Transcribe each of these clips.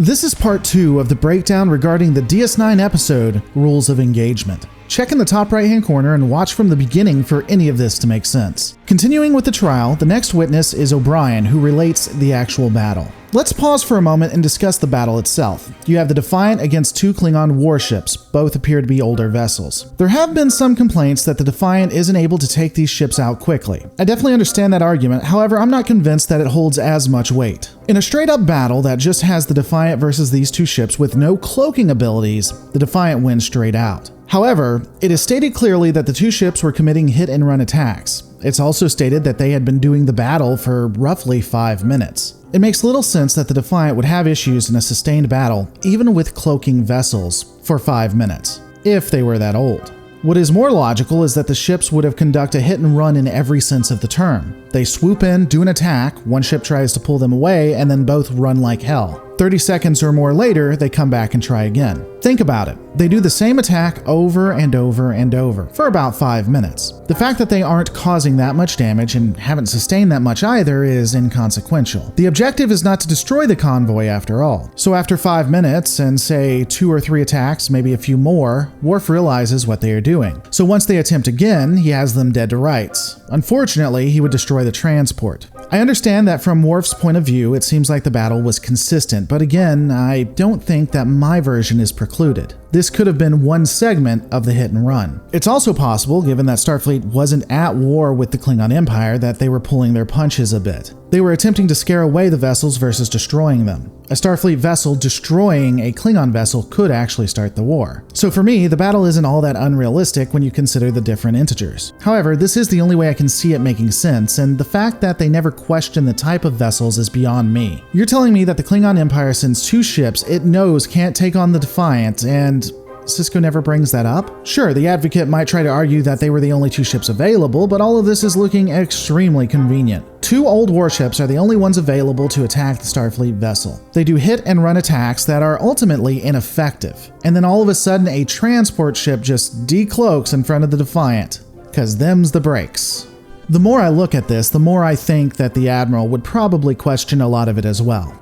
This is part 2 of the breakdown regarding the DS9 episode, Rules of Engagement. Check in the top right hand corner and watch from the beginning for any of this to make sense. Continuing with the trial, the next witness is O'Brien, who relates the actual battle. Let's pause for a moment and discuss the battle itself. You have the Defiant against 2 Klingon warships, both appear to be older vessels. There have been some complaints that the Defiant isn't able to take these ships out quickly. I definitely understand that argument, however I'm not convinced that it holds as much weight. In a straight up battle that just has the Defiant versus these 2 ships with no cloaking abilities, the Defiant wins straight out. However, it is stated clearly that the 2 ships were committing hit and run attacks. It's also stated that they had been doing the battle for roughly 5 minutes. It makes little sense that the Defiant would have issues in a sustained battle, even with cloaking vessels, for 5 minutes, if they were that old. What is more logical is that the ships would have conducted a hit and run in every sense of the term. They swoop in, do an attack, one ship tries to pull them away, and then both run like hell. 30 seconds or more later, they come back and try again. Think about it. They do the same attack over and over and over for about 5 minutes. The fact that they aren't causing that much damage and haven't sustained that much either is inconsequential. The objective is not to destroy the convoy after all. So after 5 minutes and say 2 or 3 attacks, maybe a few more, Worf realizes what they are doing. So once they attempt again, he has them dead to rights. Unfortunately, he would destroy the transport. I understand that from Worf's point of view, it seems like the battle was consistent, but again, I don't think that my version is precluded. This could have been one segment of the hit and run. It's also possible, given that Starfleet wasn't at war with the Klingon Empire, that they were pulling their punches a bit. They were attempting to scare away the vessels versus destroying them. A Starfleet vessel destroying a Klingon vessel could actually start the war. So for me, the battle isn't all that unrealistic when you consider the different integers. However, this is the only way I can see it making sense, and the fact that they never question the type of vessels is beyond me. You're telling me that the Klingon Empire sends 2 ships it knows can't take on the Defiant, and Sisko never brings that up? Sure, the Advocate might try to argue that they were the only 2 ships available, but all of this is looking extremely convenient. 2 old warships are the only ones available to attack the Starfleet vessel. They do hit and run attacks that are ultimately ineffective. And then all of a sudden a transport ship just decloaks in front of the Defiant. 'Cause them's the breaks. The more I look at this, the more I think that the Admiral would probably question a lot of it as well.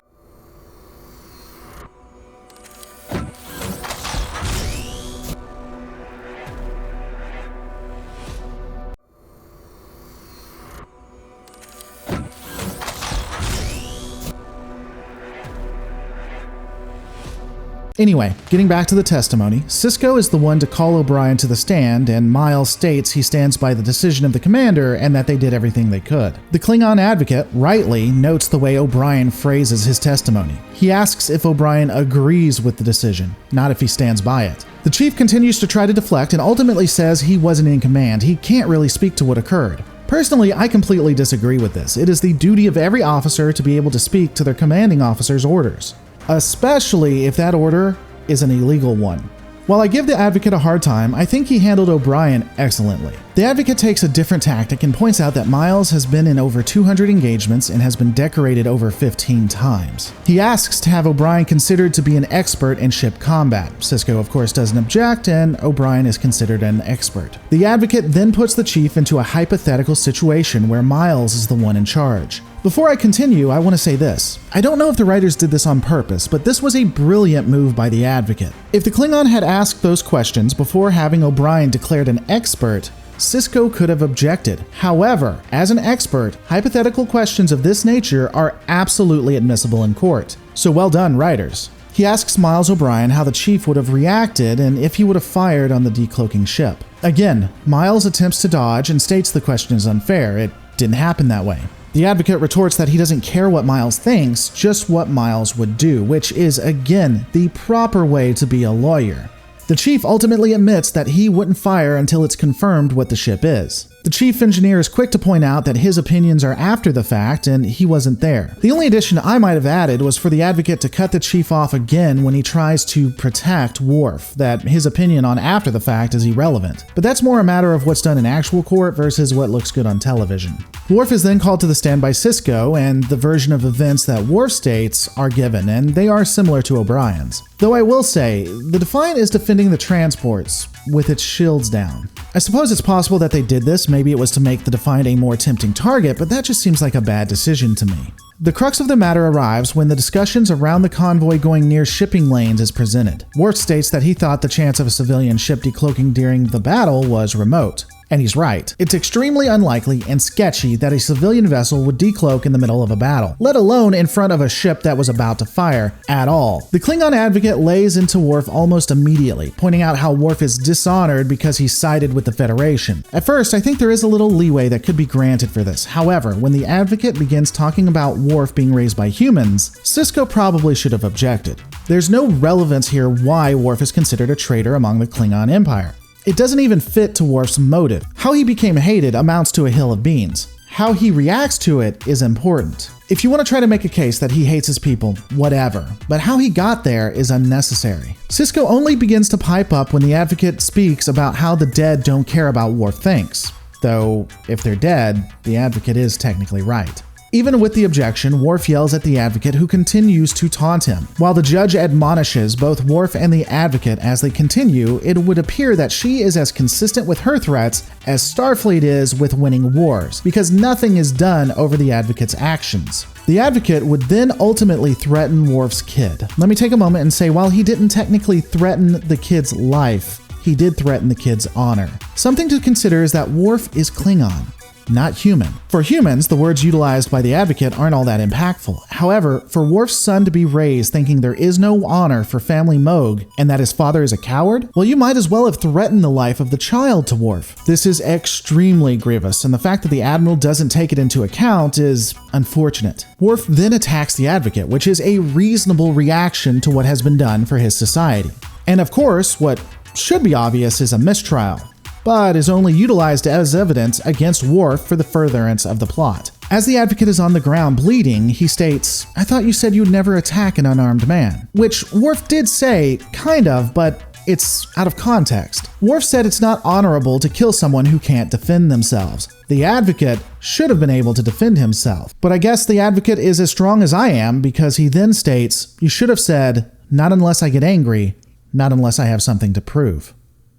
Anyway, getting back to the testimony, Sisko is the one to call O'Brien to the stand, and Miles states he stands by the decision of the commander and that they did everything they could. The Klingon Advocate, rightly, notes the way O'Brien phrases his testimony. He asks if O'Brien agrees with the decision, not if he stands by it. The chief continues to try to deflect and ultimately says he wasn't in command. He can't really speak to what occurred. Personally, I completely disagree with this. It is the duty of every officer to be able to speak to their commanding officer's orders, especially if that order is an illegal one. While I give the Advocate a hard time, I think he handled O'Brien excellently. The Advocate takes a different tactic and points out that Miles has been in over 200 engagements and has been decorated over 15 times. He asks to have O'Brien considered to be an expert in ship combat. Sisko, of course, doesn't object, and O'Brien is considered an expert. The Advocate then puts the chief into a hypothetical situation where Miles is the one in charge. Before I continue, I want to say this. I don't know if the writers did this on purpose, but this was a brilliant move by the Advocate. If the Klingon had asked those questions before having O'Brien declared an expert, Sisko could have objected. However, as an expert, hypothetical questions of this nature are absolutely admissible in court. So well done, writers. He asks Miles O'Brien how the chief would have reacted and if he would have fired on the decloaking ship. Again, Miles attempts to dodge and states the question is unfair. It didn't happen that way. The Advocate retorts that he doesn't care what Miles thinks, just what Miles would do, which is, again, the proper way to be a lawyer. The chief ultimately admits that he wouldn't fire until it's confirmed what the ship is. The chief engineer is quick to point out that his opinions are after the fact and he wasn't there. The only addition I might have added was for the Advocate to cut the chief off again when he tries to protect Worf, that his opinion on after the fact is irrelevant. But that's more a matter of what's done in actual court versus what looks good on television. Worf is then called to the stand by Sisko, and the version of events that Worf states are given, and they are similar to O'Brien's. Though I will say, the Defiant is defending the transports with its shields down. I suppose it's possible that they did this maybe it was to make the Defiant a more tempting target, but that just seems like a bad decision to me. The crux of the matter arrives when the discussions around the convoy going near shipping lanes is presented. Worf states that he thought the chance of a civilian ship decloaking during the battle was remote. And he's right. It's extremely unlikely and sketchy that a civilian vessel would decloak in the middle of a battle, let alone in front of a ship that was about to fire at all. The Klingon advocate lays into Worf almost immediately, pointing out how Worf is dishonored because he sided with the Federation. At first, I think there is a little leeway that could be granted for this. However, when the advocate begins talking about Worf being raised by humans, Sisko probably should have objected. There's no relevance here why Worf is considered a traitor among the Klingon Empire. It doesn't even fit to Worf's motive. How he became hated amounts to a hill of beans. How he reacts to it is important. If you want to try to make a case that he hates his people, whatever, but how he got there is unnecessary. Sisko only begins to pipe up when the advocate speaks about how the dead don't care about Worf thinks. Though, if they're dead, the advocate is technically right. Even with the objection, Worf yells at the advocate, who continues to taunt him. While the judge admonishes both Worf and the advocate as they continue, it would appear that she is as consistent with her threats as Starfleet is with winning wars, because nothing is done over the advocate's actions. The advocate would then ultimately threaten Worf's kid. Let me take a moment and say, while he didn't technically threaten the kid's life, he did threaten the kid's honor. Something to consider is that Worf is Klingon, not human. For humans, the words utilized by the advocate aren't all that impactful. However, for Worf's son to be raised thinking there is no honor for family Moog and that his father is a coward, well, you might as well have threatened the life of the child to Worf. This is extremely grievous, and the fact that the Admiral doesn't take it into account is unfortunate. Worf then attacks the advocate, which is a reasonable reaction to what has been done for his society. And of course, what should be obvious is a mistrial, but is only utilized as evidence against Worf for the furtherance of the plot. As the advocate is on the ground bleeding, he states, "I thought you said you'd never attack an unarmed man." Which Worf did say, kind of, but it's out of context. Worf said it's not honorable to kill someone who can't defend themselves. The advocate should have been able to defend himself. But I guess the advocate is as strong as I am, because he then states, "You should have said, not unless I get angry, not unless I have something to prove,"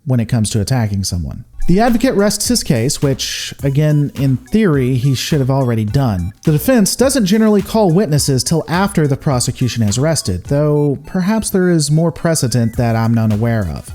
when it comes to attacking someone. The advocate rests his case, which, again, in theory, he should have already done. The defense doesn't generally call witnesses till after the prosecution has rested, though perhaps there is more precedent that I'm unaware of.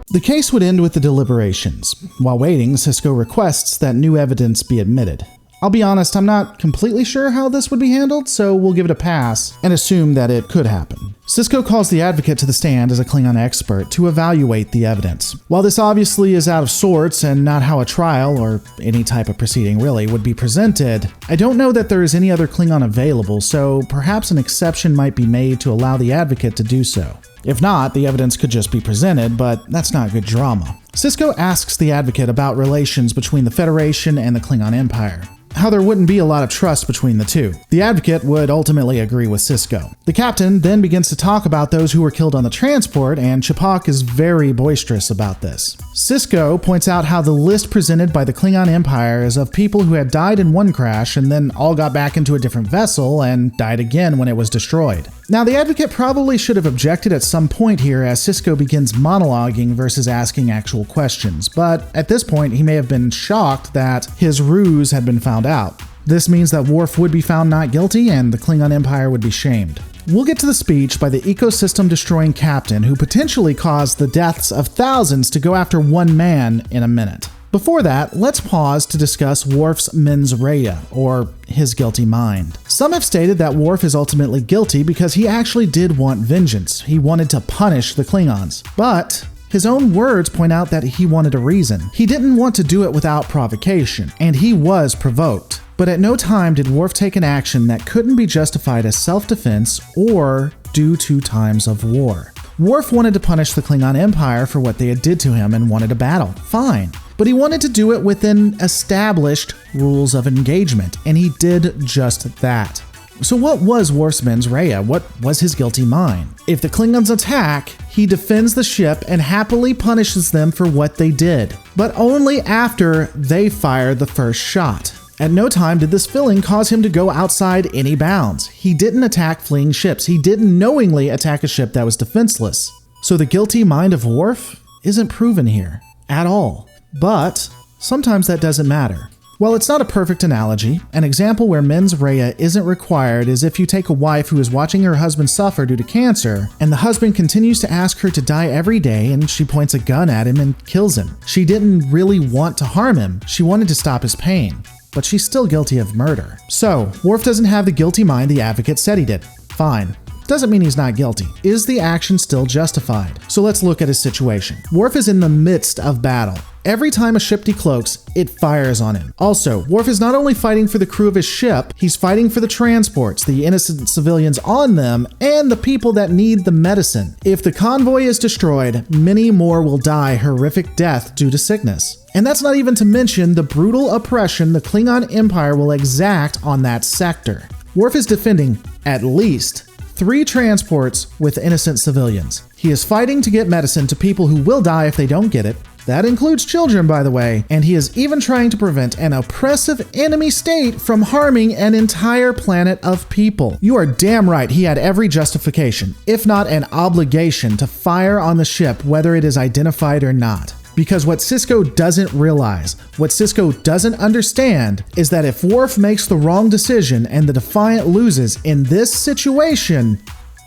The case would end with the deliberations. While waiting, Sisko requests that new evidence be admitted. I'll be honest, I'm not completely sure how this would be handled, so we'll give it a pass and assume that it could happen. Sisko calls the advocate to the stand as a Klingon expert to evaluate the evidence. While this obviously is out of sorts and not how a trial, or any type of proceeding really, would be presented, I don't know that there is any other Klingon available, so perhaps an exception might be made to allow the advocate to do so. If not, the evidence could just be presented, but that's not good drama. Sisko asks the advocate about relations between the Federation and the Klingon Empire, how there wouldn't be a lot of trust between the two. The advocate would ultimately agree with Sisko. The captain then begins to talk about those who were killed on the transport, and Ch'pak is very boisterous about this. Sisko points out how the list presented by the Klingon Empire is of people who had died in one crash and then all got back into a different vessel and died again when it was destroyed. Now, the advocate probably should have objected at some point here as Sisko begins monologuing versus asking actual questions, but at this point he may have been shocked that his ruse had been found out. This means that Worf would be found not guilty and the Klingon Empire would be shamed. We'll get to the speech by the ecosystem-destroying captain who potentially caused the deaths of thousands to go after one man in a minute. Before that, let's pause to discuss Worf's mens rea, or his guilty mind. Some have stated that Worf is ultimately guilty because he actually did want vengeance. He wanted to punish the Klingons. But his own words point out that he wanted a reason. He didn't want to do it without provocation, and he was provoked. But at no time did Worf take an action that couldn't be justified as self-defense or due to times of war. Worf wanted to punish the Klingon Empire for what they had did to him and wanted a battle. Fine. But he wanted to do it within established rules of engagement, and he did just that. So what was Worf's mens rea? What was his guilty mind? If the Klingons attack, he defends the ship and happily punishes them for what they did, but only after they fire the first shot. At no time did this feeling cause him to go outside any bounds. He didn't attack fleeing ships. He didn't knowingly attack a ship that was defenseless. So the guilty mind of Worf isn't proven here at all. But sometimes that doesn't matter. While it's not a perfect analogy, an example where mens rea isn't required is if you take a wife who is watching her husband suffer due to cancer, and the husband continues to ask her to die every day, and she points a gun at him and kills him. She didn't really want to harm him, she wanted to stop his pain, but she's still guilty of murder. So, Worf doesn't have the guilty mind the advocate said he did. Fine. Doesn't mean he's not guilty. Is the action still justified? So let's look at his situation. Worf is in the midst of battle. Every time a ship decloaks, it fires on him. Also, Worf is not only fighting for the crew of his ship, he's fighting for the transports, the innocent civilians on them, and the people that need the medicine. If the convoy is destroyed, many more will die horrific death due to sickness. And that's not even to mention the brutal oppression the Klingon Empire will exact on that sector. Worf is defending, at least, 3 transports with innocent civilians. He is fighting to get medicine to people who will die if they don't get it. That includes children, by the way, and he is even trying to prevent an oppressive enemy state from harming an entire planet of people. You are damn right he had every justification, if not an obligation, to fire on the ship whether it is identified or not. Because what Sisko doesn't realize, what Sisko doesn't understand, is that if Worf makes the wrong decision and the Defiant loses in this situation,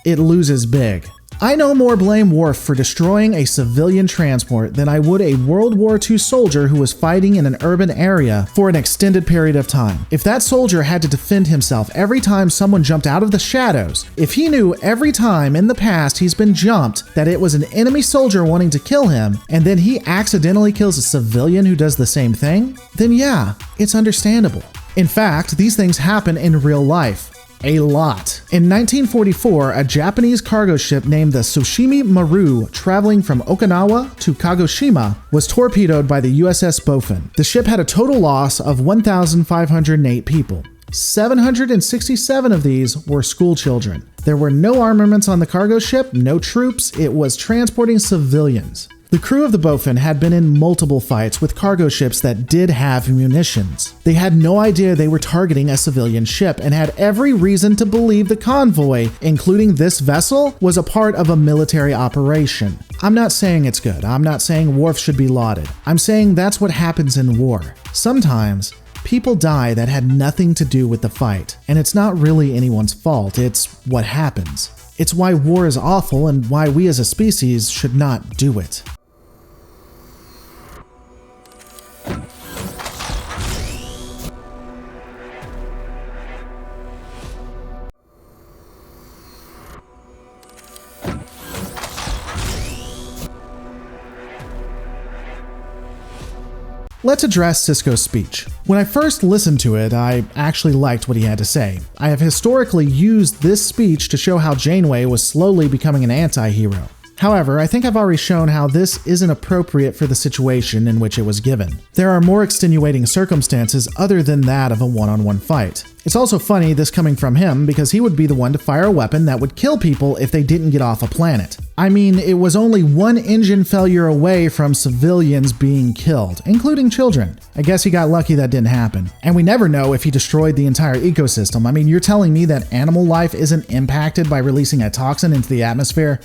it loses big. I no more blame Worf for destroying a civilian transport than I would a World War II soldier who was fighting in an urban area for an extended period of time. If that soldier had to defend himself every time someone jumped out of the shadows, if he knew every time in the past he's been jumped that it was an enemy soldier wanting to kill him, and then he accidentally kills a civilian who does the same thing, then yeah, it's understandable. In fact, these things happen in real life. A lot. In 1944, a Japanese cargo ship named the Tsushima Maru, traveling from Okinawa to Kagoshima, was torpedoed by the USS Bofin. The ship had a total loss of 1,508 people. 767 of these were school children. There were no armaments on the cargo ship, no troops, it was transporting civilians. The crew of the Bofin had been in multiple fights with cargo ships that did have munitions. They had no idea they were targeting a civilian ship and had every reason to believe the convoy, including this vessel, was a part of a military operation. I'm not saying it's good. I'm not saying Worf should be lauded. I'm saying that's what happens in war. Sometimes, people die that had nothing to do with the fight, and it's not really anyone's fault, it's what happens. It's why war is awful and why we as a species should not do it. Let's address Sisko's speech. When I first listened to it, I actually liked what he had to say. I have historically used this speech to show how Janeway was slowly becoming an anti-hero. However, I think I've already shown how this isn't appropriate for the situation in which it was given. There are more extenuating circumstances other than that of a one-on-one fight. It's also funny this coming from him because he would be the one to fire a weapon that would kill people if they didn't get off a planet. I mean, it was only one engine failure away from civilians being killed, including children. I guess he got lucky that didn't happen. And we never know if he destroyed the entire ecosystem. I mean, you're telling me that animal life isn't impacted by releasing a toxin into the atmosphere?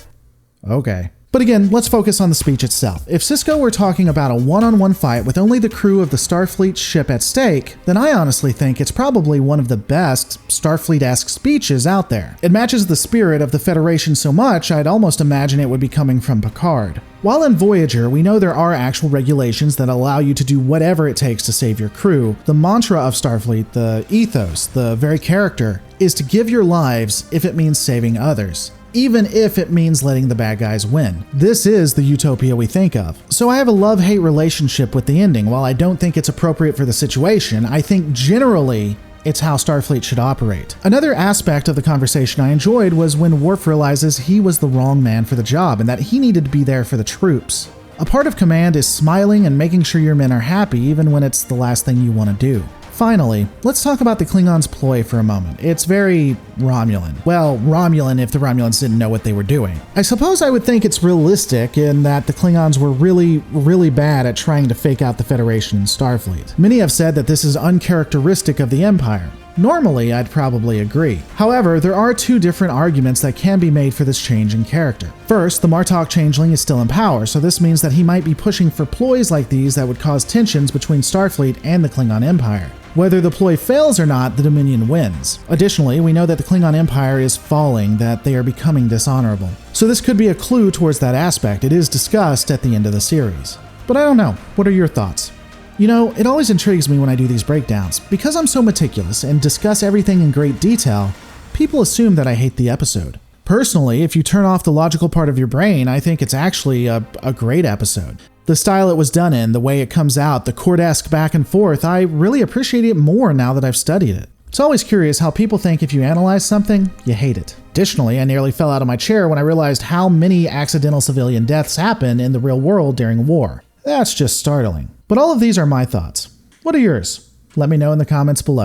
Okay. But again, let's focus on the speech itself. If Sisko were talking about a one-on-one fight with only the crew of the Starfleet ship at stake, then I honestly think it's probably one of the best Starfleet-esque speeches out there. It matches the spirit of the Federation so much, I'd almost imagine it would be coming from Picard. While in Voyager, we know there are actual regulations that allow you to do whatever it takes to save your crew, the mantra of Starfleet, the ethos, the very character, is to give your lives if it means saving others, even if it means letting the bad guys win. This is the utopia we think of. So I have a love-hate relationship with the ending. While I don't think it's appropriate for the situation, I think generally it's how Starfleet should operate. Another aspect of the conversation I enjoyed was when Worf realizes he was the wrong man for the job and that he needed to be there for the troops. A part of command is smiling and making sure your men are happy even when it's the last thing you want to do. Finally, let's talk about the Klingons' ploy for a moment. It's very Romulan. Well, Romulan if the Romulans didn't know what they were doing. I suppose I would think it's realistic in that the Klingons were really bad at trying to fake out the Federation and Starfleet. Many have said that this is uncharacteristic of the Empire. Normally, I'd probably agree. However, there are two different arguments that can be made for this change in character. First, the Martok changeling is still in power, so this means that he might be pushing for ploys like these that would cause tensions between Starfleet and the Klingon Empire. Whether the ploy fails or not, the Dominion wins. Additionally, we know that the Klingon Empire is falling, that they are becoming dishonorable. So this could be a clue towards that aspect. It is discussed at the end of the series. But I don't know. What are your thoughts? You know, it always intrigues me when I do these breakdowns. Because I'm so meticulous and discuss everything in great detail, people assume that I hate the episode. Personally, if you turn off the logical part of your brain, I think it's actually a great episode. The style it was done in, the way it comes out, the Cord-esque back and forth, I really appreciate it more now that I've studied it. It's always curious how people think if you analyze something, you hate it. Additionally, I nearly fell out of my chair when I realized how many accidental civilian deaths happen in the real world during war. That's just startling. But all of these are my thoughts. What are yours? Let me know in the comments below.